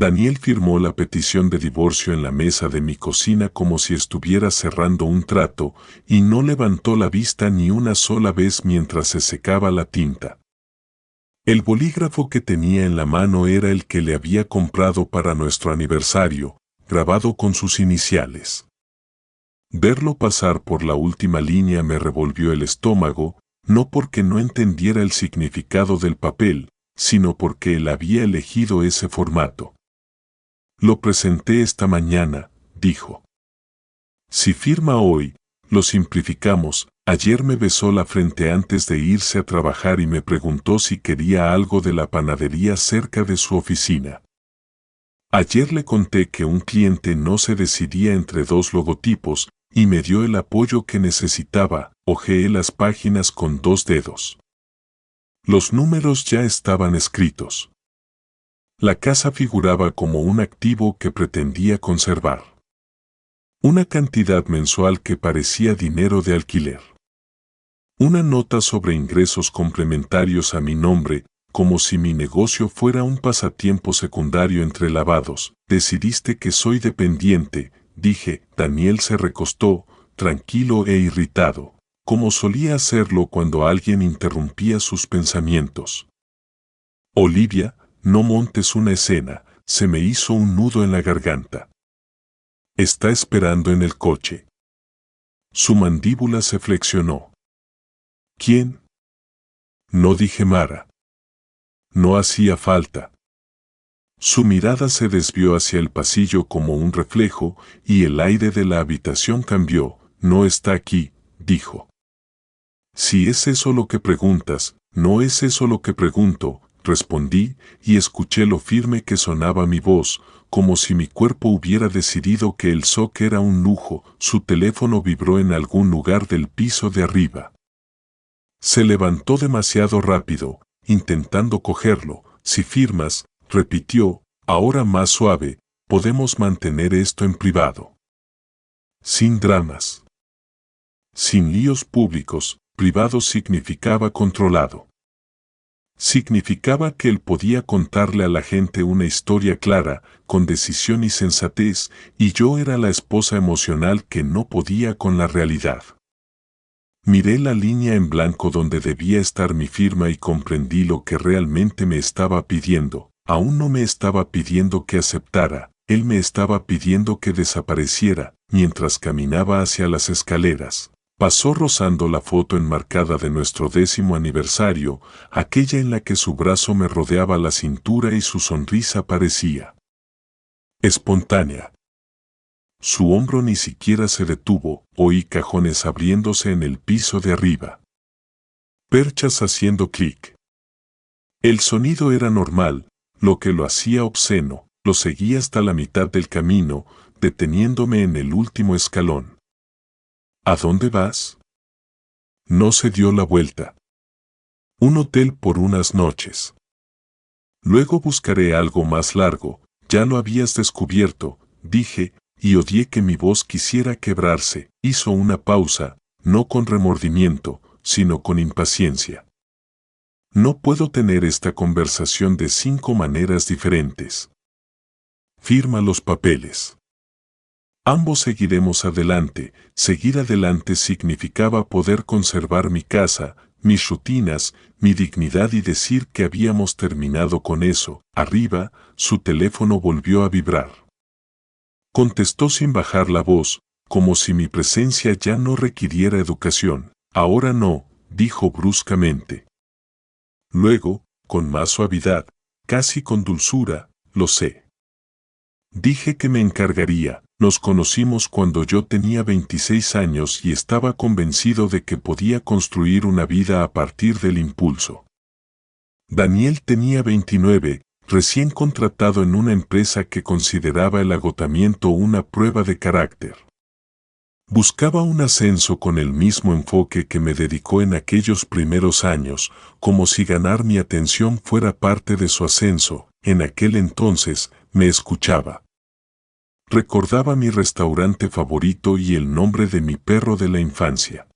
Daniel firmó la petición de divorcio en la mesa de mi cocina como si estuviera cerrando un trato y no levantó la vista ni una sola vez mientras se secaba la tinta. El bolígrafo que tenía en la mano era el que le había comprado para nuestro aniversario, grabado con sus iniciales. Verlo pasar por la última línea me revolvió el estómago, no porque no entendiera el significado del papel, sino porque él había elegido ese formato. Lo presenté esta mañana, dijo. Si firma hoy, lo simplificamos. Ayer me besó la frente antes de irse a trabajar y me preguntó si quería algo de la panadería cerca de su oficina. Ayer le conté que un cliente no se decidía entre dos logotipos y me dio el apoyo que necesitaba. Hojeé las páginas con 2 dedos. Los números ya estaban escritos. La casa figuraba como un activo que pretendía conservar. Una cantidad mensual que parecía dinero de alquiler. Una nota sobre ingresos complementarios a mi nombre, como si mi negocio fuera un pasatiempo secundario entre lavados. Decidiste que soy dependiente, dije. Daniel se recostó, tranquilo e irritado, como solía hacerlo cuando alguien interrumpía sus pensamientos. Olivia, no montes una escena, se me hizo un nudo en la garganta. Está esperando en el coche. Su mandíbula se flexionó. ¿Quién? No dije Mara. No hacía falta. Su mirada se desvió hacia el pasillo como un reflejo y el aire de la habitación cambió. No está aquí, dijo. Si es eso lo que preguntas, no es eso lo que pregunto, respondí y escuché lo firme que sonaba mi voz, como si mi cuerpo hubiera decidido que el SOC era un lujo. Su teléfono vibró en algún lugar del piso de arriba. Se levantó demasiado rápido, intentando cogerlo. Si firmas, repitió, ahora más suave, podemos mantener esto en privado. Sin dramas. Sin líos públicos, privado significaba controlado. Significaba que él podía contarle a la gente una historia clara, con decisión y sensatez, y yo era la esposa emocional que no podía con la realidad. Miré la línea en blanco donde debía estar mi firma y comprendí lo que realmente me estaba pidiendo. Aún no me estaba pidiendo que aceptara, él me estaba pidiendo que desapareciera. Mientras caminaba hacia las escaleras, pasó rozando la foto enmarcada de nuestro 10º aniversario, aquella en la que su brazo me rodeaba la cintura y su sonrisa parecía espontánea. Su hombro ni siquiera se detuvo, oí cajones abriéndose en el piso de arriba. Perchas haciendo clic. El sonido era normal, lo que lo hacía obsceno. Lo seguí hasta la mitad del camino, deteniéndome en el último escalón. ¿A dónde vas? No se dio la vuelta. Un hotel por unas noches. Luego buscaré algo más largo. Ya lo habías descubierto, dije, y odié que mi voz quisiera quebrarse. Hizo una pausa, no con remordimiento, sino con impaciencia. No puedo tener esta conversación de 5 maneras diferentes. Firma los papeles. Ambos seguiremos adelante. Seguir adelante significaba poder conservar mi casa, mis rutinas, mi dignidad y decir que habíamos terminado con eso. Arriba, su teléfono volvió a vibrar. Contestó sin bajar la voz, como si mi presencia ya no requiriera educación. Ahora no, dijo bruscamente. Luego, con más suavidad, casi con dulzura, lo sé. Dije que me encargaría. Nos conocimos cuando yo tenía 26 años y estaba convencido de que podía construir una vida a partir del impulso. Daniel tenía 29, recién contratado en una empresa que consideraba el agotamiento una prueba de carácter. Buscaba un ascenso con el mismo enfoque que me dedicó en aquellos primeros años, como si ganar mi atención fuera parte de su ascenso. En aquel entonces, me escuchaba. Recordaba mi restaurante favorito y el nombre de mi perro de la infancia.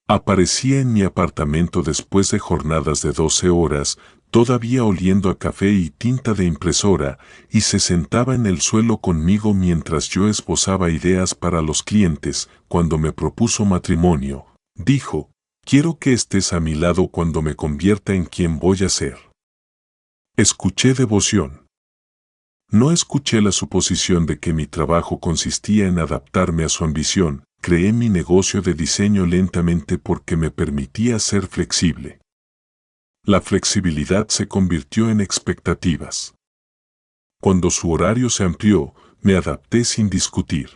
Aparecía en mi apartamento después de jornadas de 12 horas, todavía oliendo a café y tinta de impresora, y se sentaba en el suelo conmigo mientras yo esbozaba ideas para los clientes. Cuando me propuso matrimonio, dijo: quiero que estés a mi lado cuando me convierta en quien voy a ser. Escuché devoción. No escuché la suposición de que mi trabajo consistía en adaptarme a su ambición. Creé mi negocio de diseño lentamente porque me permitía ser flexible. La flexibilidad se convirtió en expectativas. Cuando su horario se amplió, me adapté sin discutir.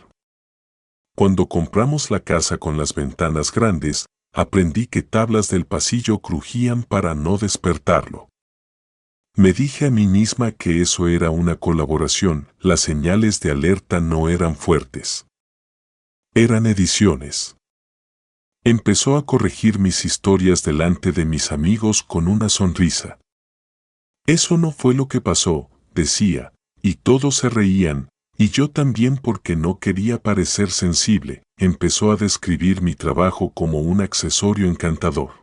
Cuando compramos la casa con las ventanas grandes, aprendí que tablas del pasillo crujían para no despertarlo. Me dije a mí misma que eso era una colaboración, las señales de alerta no eran fuertes. Eran ediciones. Empezó a corregir mis historias delante de mis amigos con una sonrisa. Eso no fue lo que pasó, decía, y todos se reían, y yo también porque no quería parecer sensible. Empezó a describir mi trabajo como un accesorio encantador.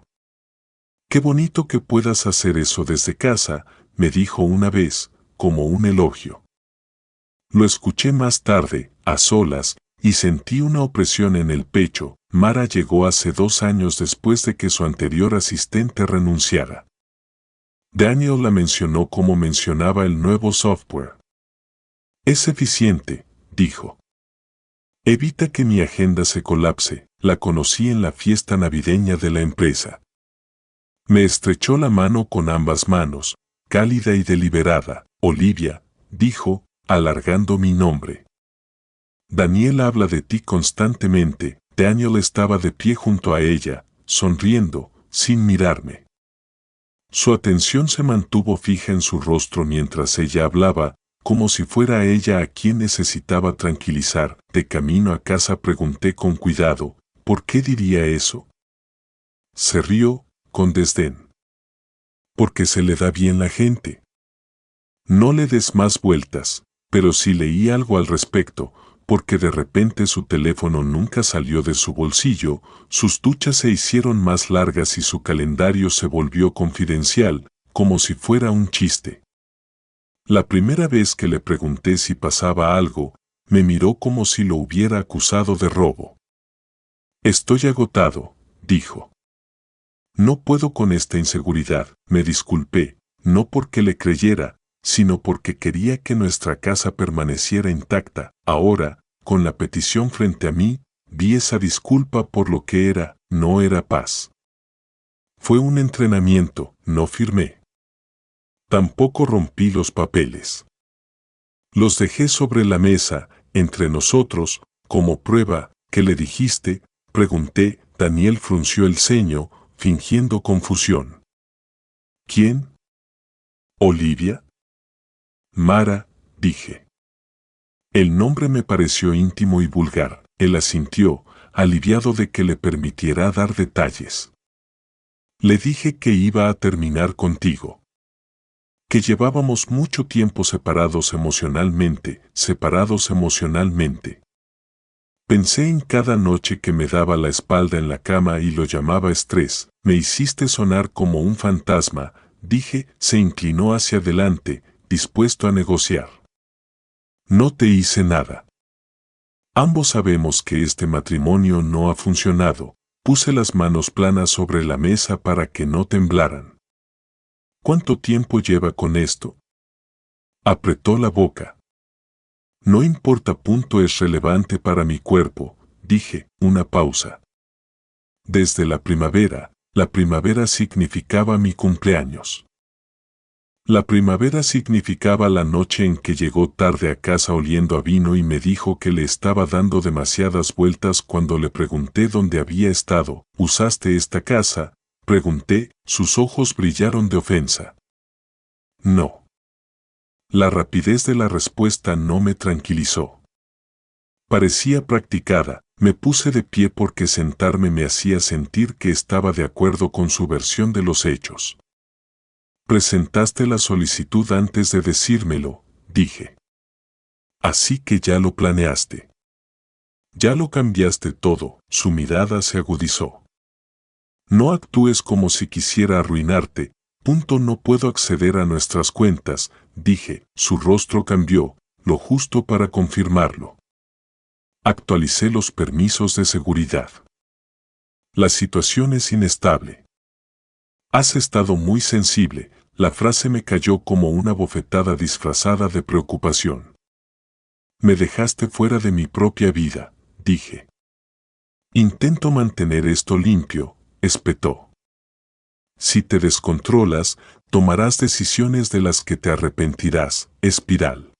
Qué bonito que puedas hacer eso desde casa, me dijo una vez, como un elogio. Lo escuché más tarde, a solas, y sentí una opresión en el pecho. Mara llegó hace 2 años después de que su anterior asistente renunciara. Daniel la mencionó como mencionaba el nuevo software. Es eficiente, dijo. Evita que mi agenda se colapse. La conocí en la fiesta navideña de la empresa. Me estrechó la mano con ambas manos, cálida y deliberada. Olivia, dijo, alargando mi nombre. Daniel habla de ti constantemente. Daniel estaba de pie junto a ella, sonriendo, sin mirarme. Su atención se mantuvo fija en su rostro mientras ella hablaba, como si fuera ella a quien necesitaba tranquilizar. De camino a casa pregunté con cuidado, ¿por qué diría eso? Se rió, con desdén. Porque se le da bien la gente. No le des más vueltas, pero sí leí algo al respecto, porque de repente su teléfono nunca salió de su bolsillo, sus duchas se hicieron más largas y su calendario se volvió confidencial, como si fuera un chiste. La primera vez que le pregunté si pasaba algo, me miró como si lo hubiera acusado de robo. Estoy agotado, dijo. No puedo con esta inseguridad, me disculpé, no porque le creyera, sino porque quería que nuestra casa permaneciera intacta. Ahora, con la petición frente a mí, vi esa disculpa por lo que era, no era paz. Fue un entrenamiento, no firmé. Tampoco rompí los papeles. Los dejé sobre la mesa, entre nosotros, como prueba. ¿Qué le dijiste?, pregunté. Daniel frunció el ceño, fingiendo confusión. ¿Quién? ¿Olivia? Mara, dije. El nombre me pareció íntimo y vulgar. Él asintió, aliviado de que le permitiera dar detalles. Le dije que iba a terminar contigo. Que llevábamos mucho tiempo separados emocionalmente. Pensé en cada noche que me daba la espalda en la cama y lo llamaba estrés. Me hiciste sonar como un fantasma, dije. Se inclinó hacia adelante, dispuesto a negociar. No te hice nada. Ambos sabemos que este matrimonio no ha funcionado. Puse las manos planas sobre la mesa para que no temblaran. ¿Cuánto tiempo lleva con esto? Apretó la boca. No importa, es relevante para mi cuerpo, dije. Una pausa. Desde la primavera significaba mi cumpleaños. La primavera significaba la noche en que llegó tarde a casa oliendo a vino y me dijo que le estaba dando demasiadas vueltas cuando le pregunté dónde había estado. ¿Usaste esta casa?, pregunté. Sus ojos brillaron de ofensa. No. La rapidez de la respuesta no me tranquilizó. Parecía practicada. Me puse de pie porque sentarme me hacía sentir que estaba de acuerdo con su versión de los hechos. Presentaste la solicitud antes de decírmelo, dije. Así que ya lo planeaste. Ya lo cambiaste todo. Su mirada se agudizó. No actúes como si quisiera arruinarte, No puedo acceder a nuestras cuentas, dije. Su rostro cambió, lo justo para confirmarlo. Actualicé los permisos de seguridad. La situación es inestable. Has estado muy sensible. La frase me cayó como una bofetada disfrazada de preocupación. Me dejaste fuera de mi propia vida, dije. Intento mantener esto limpio, espetó. Si te descontrolas, tomarás decisiones de las que te arrepentirás, espiral.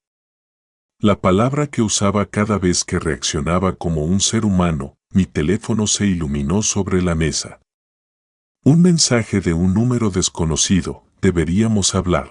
La palabra que usaba cada vez que reaccionaba como un ser humano, mi teléfono se iluminó sobre la mesa. Un mensaje de un número desconocido, deberíamos hablar.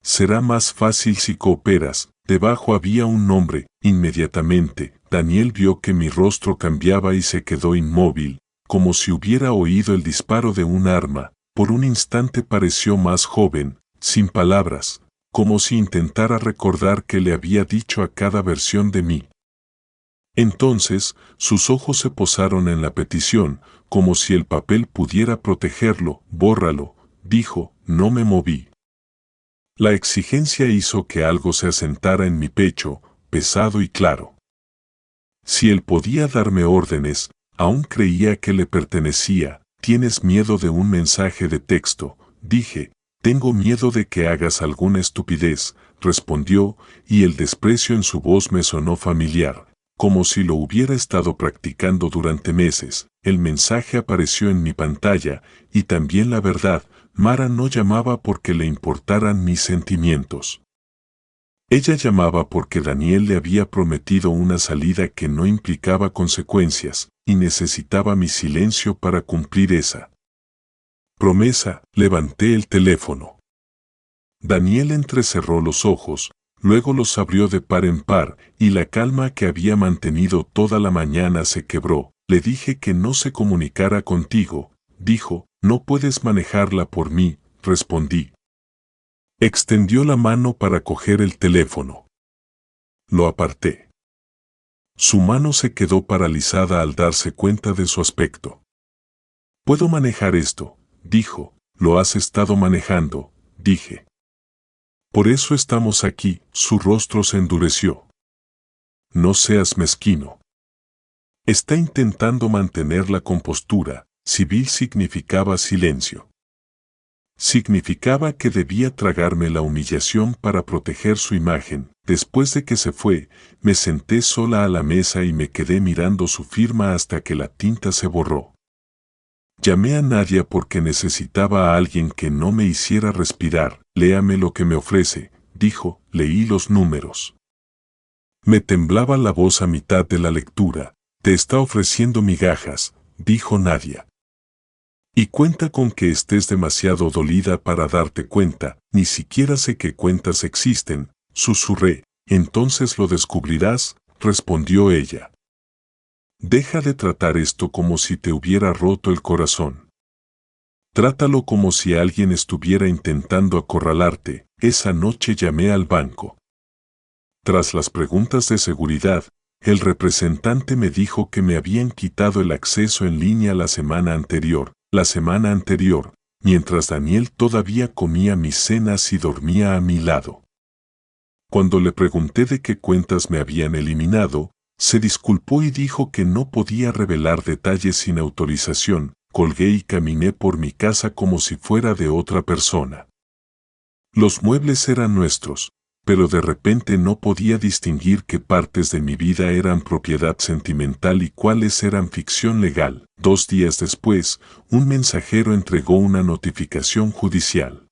Será más fácil si cooperas. Debajo había un nombre. Inmediatamente, Daniel vio que mi rostro cambiaba y se quedó inmóvil, como si hubiera oído el disparo de un arma. Por un instante pareció más joven, sin palabras, como si intentara recordar qué le había dicho a cada versión de mí. Entonces, sus ojos se posaron en la petición, como si el papel pudiera protegerlo. Bórralo, dijo. No me moví. La exigencia hizo que algo se asentara en mi pecho, pesado y claro. Si él podía darme órdenes, aún creía que le pertenecía. ¿Tienes miedo de un mensaje de texto?, dije. Tengo miedo de que hagas alguna estupidez, respondió, y el desprecio en su voz me sonó familiar, como si lo hubiera estado practicando durante meses. El mensaje apareció en mi pantalla, y también la verdad. Mara no llamaba porque le importaran mis sentimientos. Ella llamaba porque Daniel le había prometido una salida que no implicaba consecuencias, y necesitaba mi silencio para cumplir esa promesa. Levanté el teléfono. Daniel entrecerró los ojos, luego los abrió de par en par, y la calma que había mantenido toda la mañana se quebró. Le dije que no se comunicara contigo, dijo. No puedes manejarla por mí, respondí. Extendió la mano para coger el teléfono. Lo aparté. Su mano se quedó paralizada al darse cuenta de su aspecto. Puedo manejar esto, dijo. Lo has estado manejando, dije. Por eso estamos aquí. Su rostro se endureció. No seas mezquino. Está intentando mantener la compostura. Civil significaba silencio. Significaba que debía tragarme la humillación para proteger su imagen. Después de que se fue, me senté sola a la mesa y me quedé mirando su firma hasta que la tinta se borró. Llamé a Nadia porque necesitaba a alguien que no me hiciera respirar. Léame lo que me ofrece, dijo. Leí los números. Me temblaba la voz a mitad de la lectura. Te está ofreciendo migajas, dijo Nadia. Y cuenta con que estés demasiado dolida para darte cuenta. Ni siquiera sé qué cuentas existen, susurré. Entonces lo descubrirás, respondió ella. Deja de tratar esto como si te hubiera roto el corazón. Trátalo como si alguien estuviera intentando acorralarte. Esa noche llamé al banco. Tras las preguntas de seguridad, el representante me dijo que me habían quitado el acceso en línea la semana anterior. Mientras Daniel todavía comía mis cenas y dormía a mi lado. Cuando le pregunté de qué cuentas me habían eliminado, se disculpó y dijo que no podía revelar detalles sin autorización. Colgué y caminé por mi casa como si fuera de otra persona. Los muebles eran nuestros, pero de repente no podía distinguir qué partes de mi vida eran propiedad sentimental y cuáles eran ficción legal. 2 días después, un mensajero entregó una notificación judicial.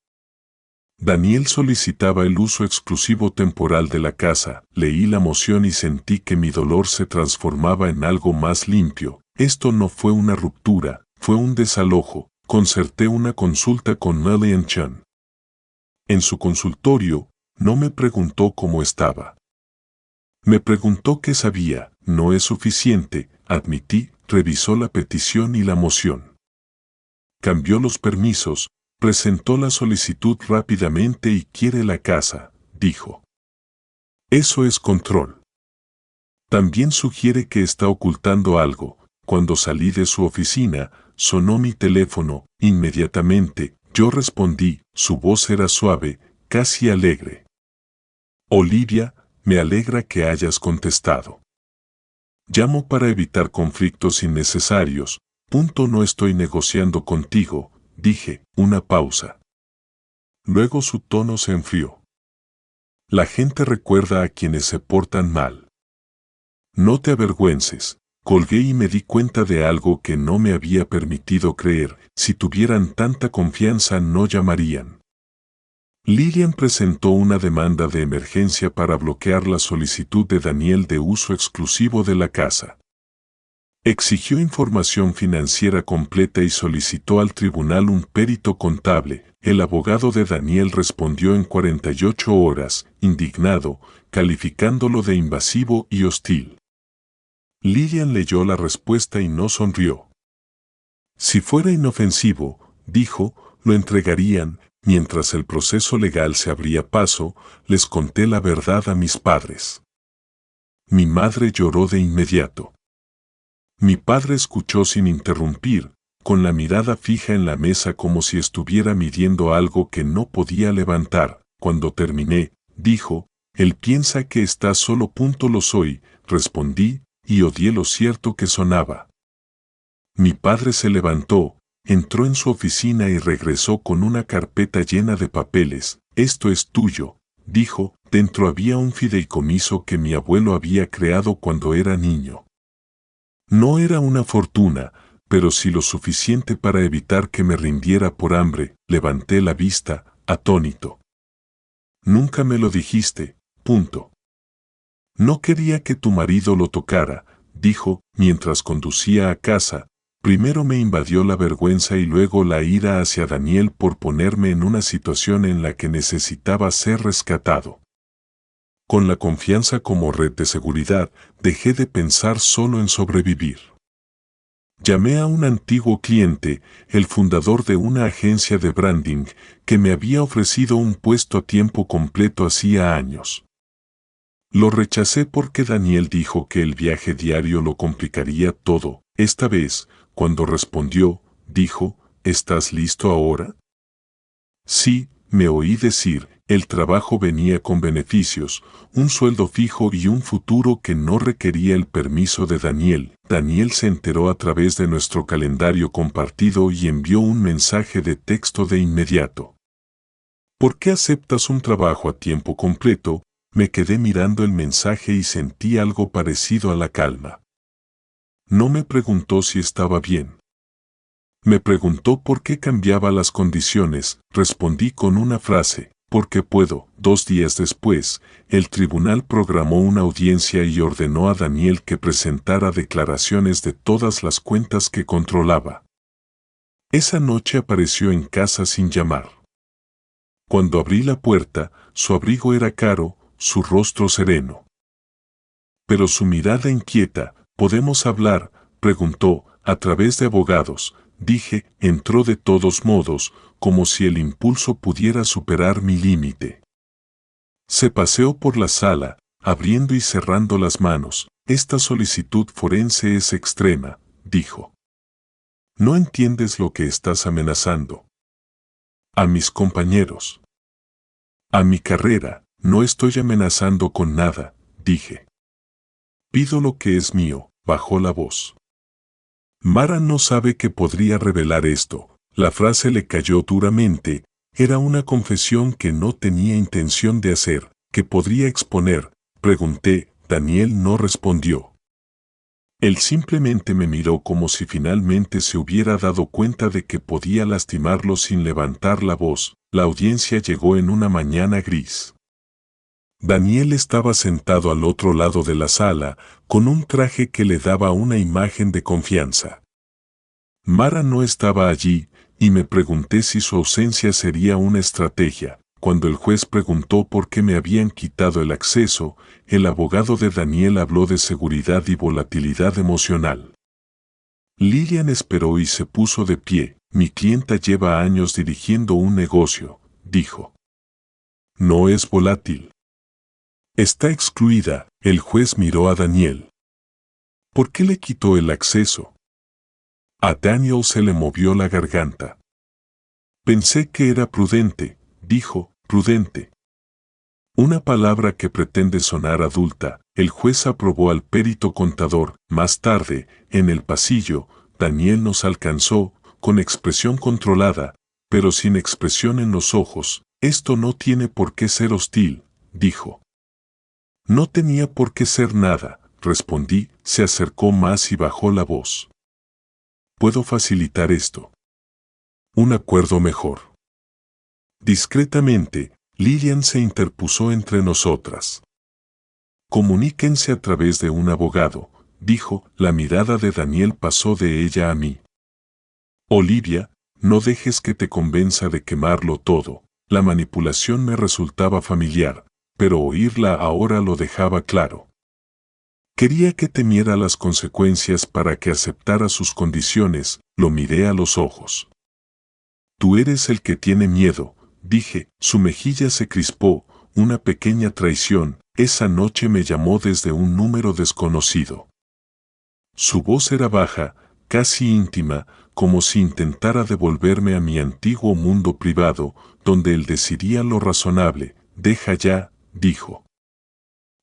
Daniel solicitaba el uso exclusivo temporal de la casa. Leí la moción y sentí que mi dolor se transformaba en algo más limpio. Esto no fue una ruptura, fue un desalojo. Concerté una consulta con Lillian Chen. En su consultorio, no me preguntó cómo estaba. Me preguntó qué sabía. No es suficiente, admití. Revisó la petición y la moción. Cambió los permisos, presentó la solicitud rápidamente y quiere la casa, dijo. Eso es control. También sugiere que está ocultando algo. Cuando salí de su oficina, sonó mi teléfono. Inmediatamente, Yo respondí, su voz era suave, casi alegre. Olivia, me alegra que hayas contestado. Llamo para evitar conflictos innecesarios. No estoy negociando contigo, dije, una pausa. Luego su tono se enfrió. La gente recuerda a quienes se portan mal. No te avergüences. Colgué y me di cuenta de algo que no me había permitido creer. Si tuvieran tanta confianza no llamarían. Lilian presentó una demanda de emergencia para bloquear la solicitud de Daniel de uso exclusivo de la casa. Exigió información financiera completa y solicitó al tribunal un perito contable. El abogado de Daniel respondió en 48 horas, indignado, calificándolo de invasivo y hostil. Lilian leyó la respuesta y no sonrió. Si fuera inofensivo, dijo, lo entregarían. Mientras el proceso legal se abría paso, les conté la verdad a mis padres. Mi madre lloró de inmediato. Mi padre escuchó sin interrumpir, con la mirada fija en la mesa como si estuviera midiendo algo que no podía levantar. Cuando terminé, dijo, él piensa que está solo. Lo soy, respondí, y odié lo cierto que sonaba. Mi padre se levantó, entró en su oficina y regresó con una carpeta llena de papeles. Esto es tuyo, dijo. Dentro había un fideicomiso que mi abuelo había creado cuando era niño. No era una fortuna, pero sí lo suficiente para evitar que me rindiera por hambre. Levanté la vista, atónito. Nunca me lo dijiste. No quería que tu marido lo tocara, dijo, mientras conducía a casa. Primero me invadió la vergüenza y luego la ira hacia Daniel por ponerme en una situación en la que necesitaba ser rescatado. Con la confianza como red de seguridad, dejé de pensar solo en sobrevivir. Llamé a un antiguo cliente, el fundador de una agencia de branding, que me había ofrecido un puesto a tiempo completo hacía años. Lo rechacé porque Daniel dijo que el viaje diario lo complicaría todo. Esta vez, cuando respondió, dijo, ¿estás listo ahora? Sí, me oí decir, el trabajo venía con beneficios, un sueldo fijo y un futuro que no requería el permiso de Daniel. Daniel se enteró a través de nuestro calendario compartido y envió un mensaje de texto de inmediato. ¿Por qué aceptas un trabajo a tiempo completo? Me quedé mirando el mensaje y sentí algo parecido a la calma. No me preguntó si estaba bien. Me preguntó por qué cambiaba las condiciones. Respondí con una frase, porque puedo. 2 días después, el tribunal programó una audiencia y ordenó a Daniel que presentara declaraciones de todas las cuentas que controlaba. Esa noche apareció en casa sin llamar. Cuando abrí la puerta, su abrigo era caro, su rostro sereno. Pero su mirada inquieta. ¿Podemos hablar?, preguntó, a través de abogados. Dije, entró de todos modos, como si el impulso pudiera superar mi límite. Se paseó por la sala, abriendo y cerrando las manos. Esta solicitud forense es extrema, dijo. No entiendes lo que estás amenazando. A mis compañeros. A mi carrera, no estoy amenazando con nada, dije. Pido lo que es mío, bajó la voz. Mara no sabe que podría revelar esto. La frase le cayó duramente. Era una confesión que no tenía intención de hacer. ¿Qué podría exponer? Pregunté. Daniel no respondió. Él simplemente me miró como si finalmente se hubiera dado cuenta de que podía lastimarlo sin levantar la voz. La audiencia llegó en una mañana gris. Daniel estaba sentado al otro lado de la sala, con un traje que le daba una imagen de confianza. Mara no estaba allí, y me pregunté si su ausencia sería una estrategia. Cuando el juez preguntó por qué me habían quitado el acceso, el abogado de Daniel habló de seguridad y volatilidad emocional. Lilian esperó y se puso de pie. Mi clienta lleva años dirigiendo un negocio, dijo. No es volátil. Está excluida. El juez miró a Daniel. ¿Por qué le quitó el acceso? A Daniel se le movió la garganta. Pensé que era prudente, dijo, prudente. Una palabra que pretende sonar adulta. El juez aprobó al perito contador. Más tarde, en el pasillo, Daniel nos alcanzó, con expresión controlada, pero sin expresión en los ojos. Esto no tiene por qué ser hostil, dijo. No tenía por qué ser nada, respondí. Se acercó más y bajó la voz. ¿Puedo facilitar esto? Un acuerdo mejor. Discretamente, Lilian se interpuso entre nosotras. Comuníquense a través de un abogado, dijo. La mirada de Daniel pasó de ella a mí. Olivia, no dejes que te convenza de quemarlo todo. La manipulación me resultaba familiar, pero oírla ahora lo dejaba claro. Quería que temiera las consecuencias para que aceptara sus condiciones. Lo miré a los ojos. Tú eres el que tiene miedo, dije. Su mejilla se crispó. Una pequeña traición. Esa noche me llamó desde un número desconocido. Su voz era baja, casi íntima, como si intentara devolverme a mi antiguo mundo privado, donde él decidía lo razonable. Deja ya, dijo.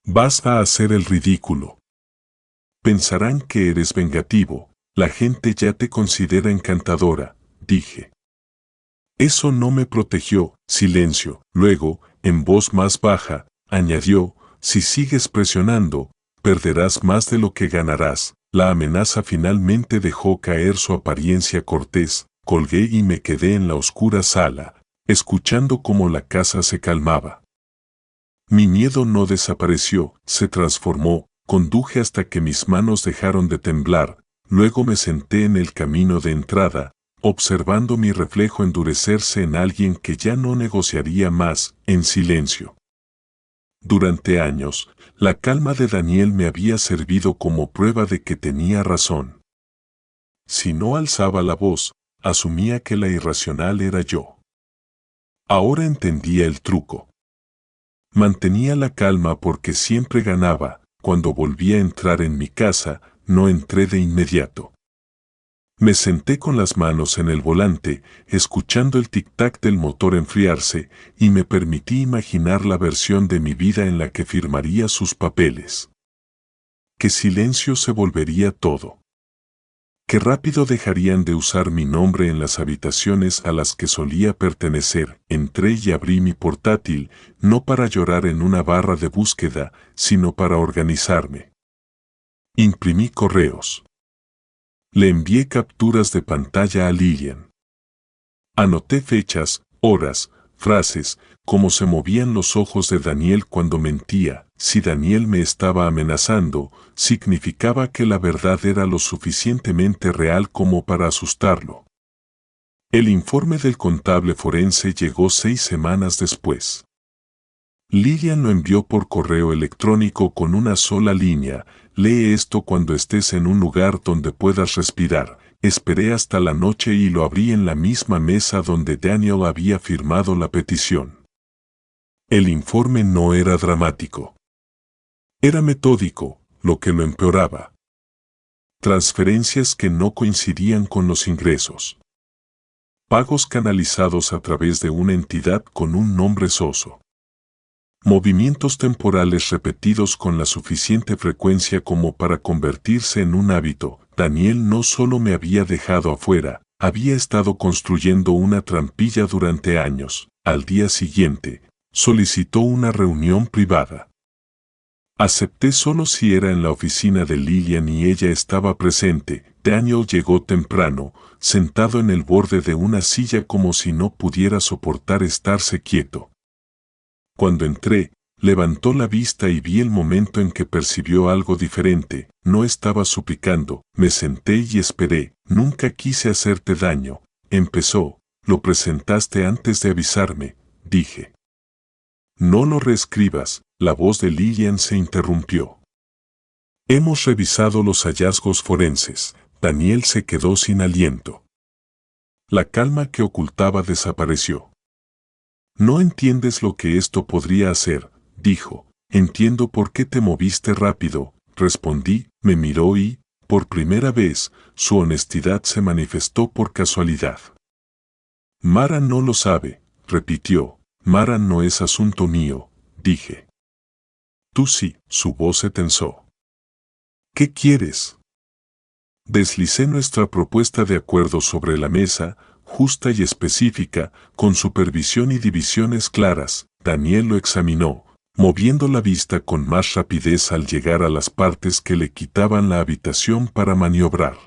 Vas a hacer el ridículo. Pensarán que eres vengativo. La gente ya te considera encantadora, dije. Eso no me protegió. Silencio. Luego, en voz más baja, añadió, si sigues presionando, perderás más de lo que ganarás. La amenaza finalmente dejó caer su apariencia cortés. Colgué y me quedé en la oscura sala, escuchando cómo la casa se calmaba. Mi miedo no desapareció, se transformó. Conduje hasta que mis manos dejaron de temblar. Luego me senté en el camino de entrada, observando mi reflejo endurecerse en alguien que ya no negociaría más, en silencio. Durante años, la calma de Daniel me había servido como prueba de que tenía razón. Si no alzaba la voz, asumía que la irracional era yo. Ahora entendía el truco. Mantenía la calma porque siempre ganaba. Cuando volví a entrar en mi casa, no entré de inmediato. Me senté con las manos en el volante, escuchando el tic-tac del motor enfriarse, y me permití imaginar la versión de mi vida en la que firmaría sus papeles. Qué silencio se volvería todo. Qué rápido dejarían de usar mi nombre en las habitaciones a las que solía pertenecer. Entré y abrí mi portátil, no para llorar en una barra de búsqueda, sino para organizarme. Imprimí correos. Le envié capturas de pantalla a Lilian. Anoté fechas, horas, frases, cómo se movían los ojos de Daniel cuando mentía. Si Daniel me estaba amenazando, significaba que la verdad era lo suficientemente real como para asustarlo. El informe del contable forense llegó 6 semanas después. Lilian lo envió por correo electrónico con una sola línea. Lee esto cuando estés en un lugar donde puedas respirar. Esperé hasta la noche y lo abrí en la misma mesa donde Daniel había firmado la petición. El informe no era dramático. Era metódico, lo que lo empeoraba. Transferencias que no coincidían con los ingresos. Pagos canalizados a través de una entidad con un nombre soso. Movimientos temporales repetidos con la suficiente frecuencia como para convertirse en un hábito. Daniel no solo me había dejado afuera, había estado construyendo una trampilla durante años. Al día siguiente, solicitó una reunión privada. Acepté solo si era en la oficina de Lilian y ella estaba presente. Daniel llegó temprano, sentado en el borde de una silla como si no pudiera soportar estarse quieto. Cuando entré, levantó la vista y vi el momento en que percibió algo diferente. No estaba suplicando. Me senté y esperé. Nunca quise hacerte daño. Empezó. Lo presentaste antes de avisarme, dije. No lo reescribas. La voz de Lilian se interrumpió. Hemos revisado los hallazgos forenses. Daniel se quedó sin aliento. La calma que ocultaba desapareció. No entiendes lo que esto podría hacer, dijo. Entiendo por qué te moviste rápido, respondí. Me miró y, por primera vez, su honestidad se manifestó por casualidad. Mara no lo sabe, repitió. Mara no es asunto mío, dije. Tú sí, su voz se tensó. ¿Qué quieres? Deslicé nuestra propuesta de acuerdo sobre la mesa, justa y específica, con supervisión y divisiones claras. Daniel lo examinó, moviendo la vista con más rapidez al llegar a las partes que le quitaban la habitación para maniobrar.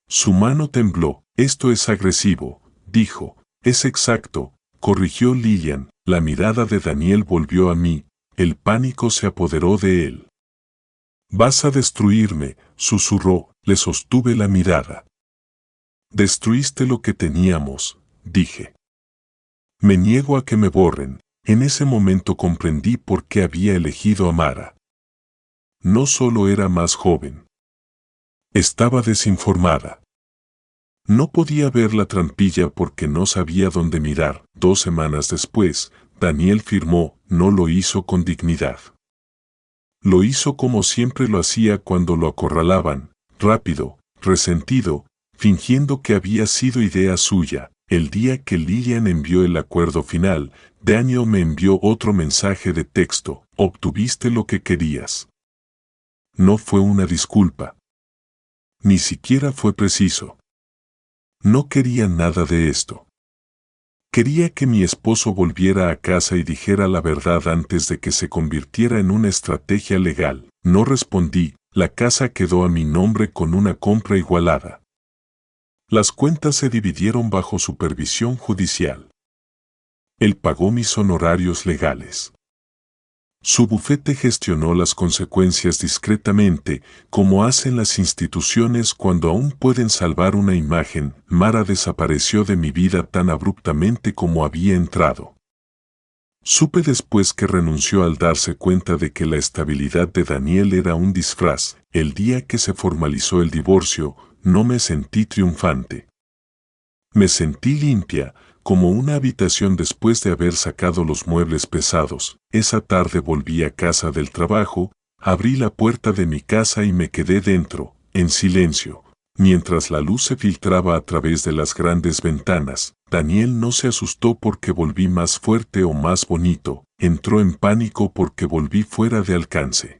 Su mano tembló. Esto es agresivo, dijo. Es exacto, corrigió Lillian. La mirada de Daniel volvió a mí. El pánico se apoderó de él. Vas a destruirme, susurró. Le sostuve la mirada. Destruiste lo que teníamos, dije. Me niego a que me borren. En ese momento comprendí por qué había elegido a Mara. No solo era más joven. Estaba desinformada. No podía ver la trampilla porque no sabía dónde mirar. 2 semanas después, Daniel firmó. No lo hizo con dignidad. Lo hizo como siempre lo hacía cuando lo acorralaban, rápido, resentido, fingiendo que había sido idea suya. El día que Lillian envió el acuerdo final, Daniel me envió otro mensaje de texto. Obtuviste lo que querías. No fue una disculpa. Ni siquiera fue preciso. No quería nada de esto. Quería que mi esposo volviera a casa y dijera la verdad antes de que se convirtiera en una estrategia legal. No respondí. La casa quedó a mi nombre con una compra igualada. Las cuentas se dividieron bajo supervisión judicial. Él pagó mis honorarios legales. Su bufete gestionó las consecuencias discretamente, como hacen las instituciones cuando aún pueden salvar una imagen. Mara desapareció de mi vida tan abruptamente como había entrado. Supe después que renunció al darse cuenta de que la estabilidad de Daniel era un disfraz. El día que se formalizó el divorcio, no me sentí triunfante. Me sentí limpia, como una habitación después de haber sacado los muebles pesados. Esa tarde volví a casa del trabajo, abrí la puerta de mi casa y me quedé dentro, en silencio, mientras la luz se filtraba a través de las grandes ventanas. Daniel no se asustó porque volví más fuerte o más bonito, entró en pánico porque volví fuera de alcance.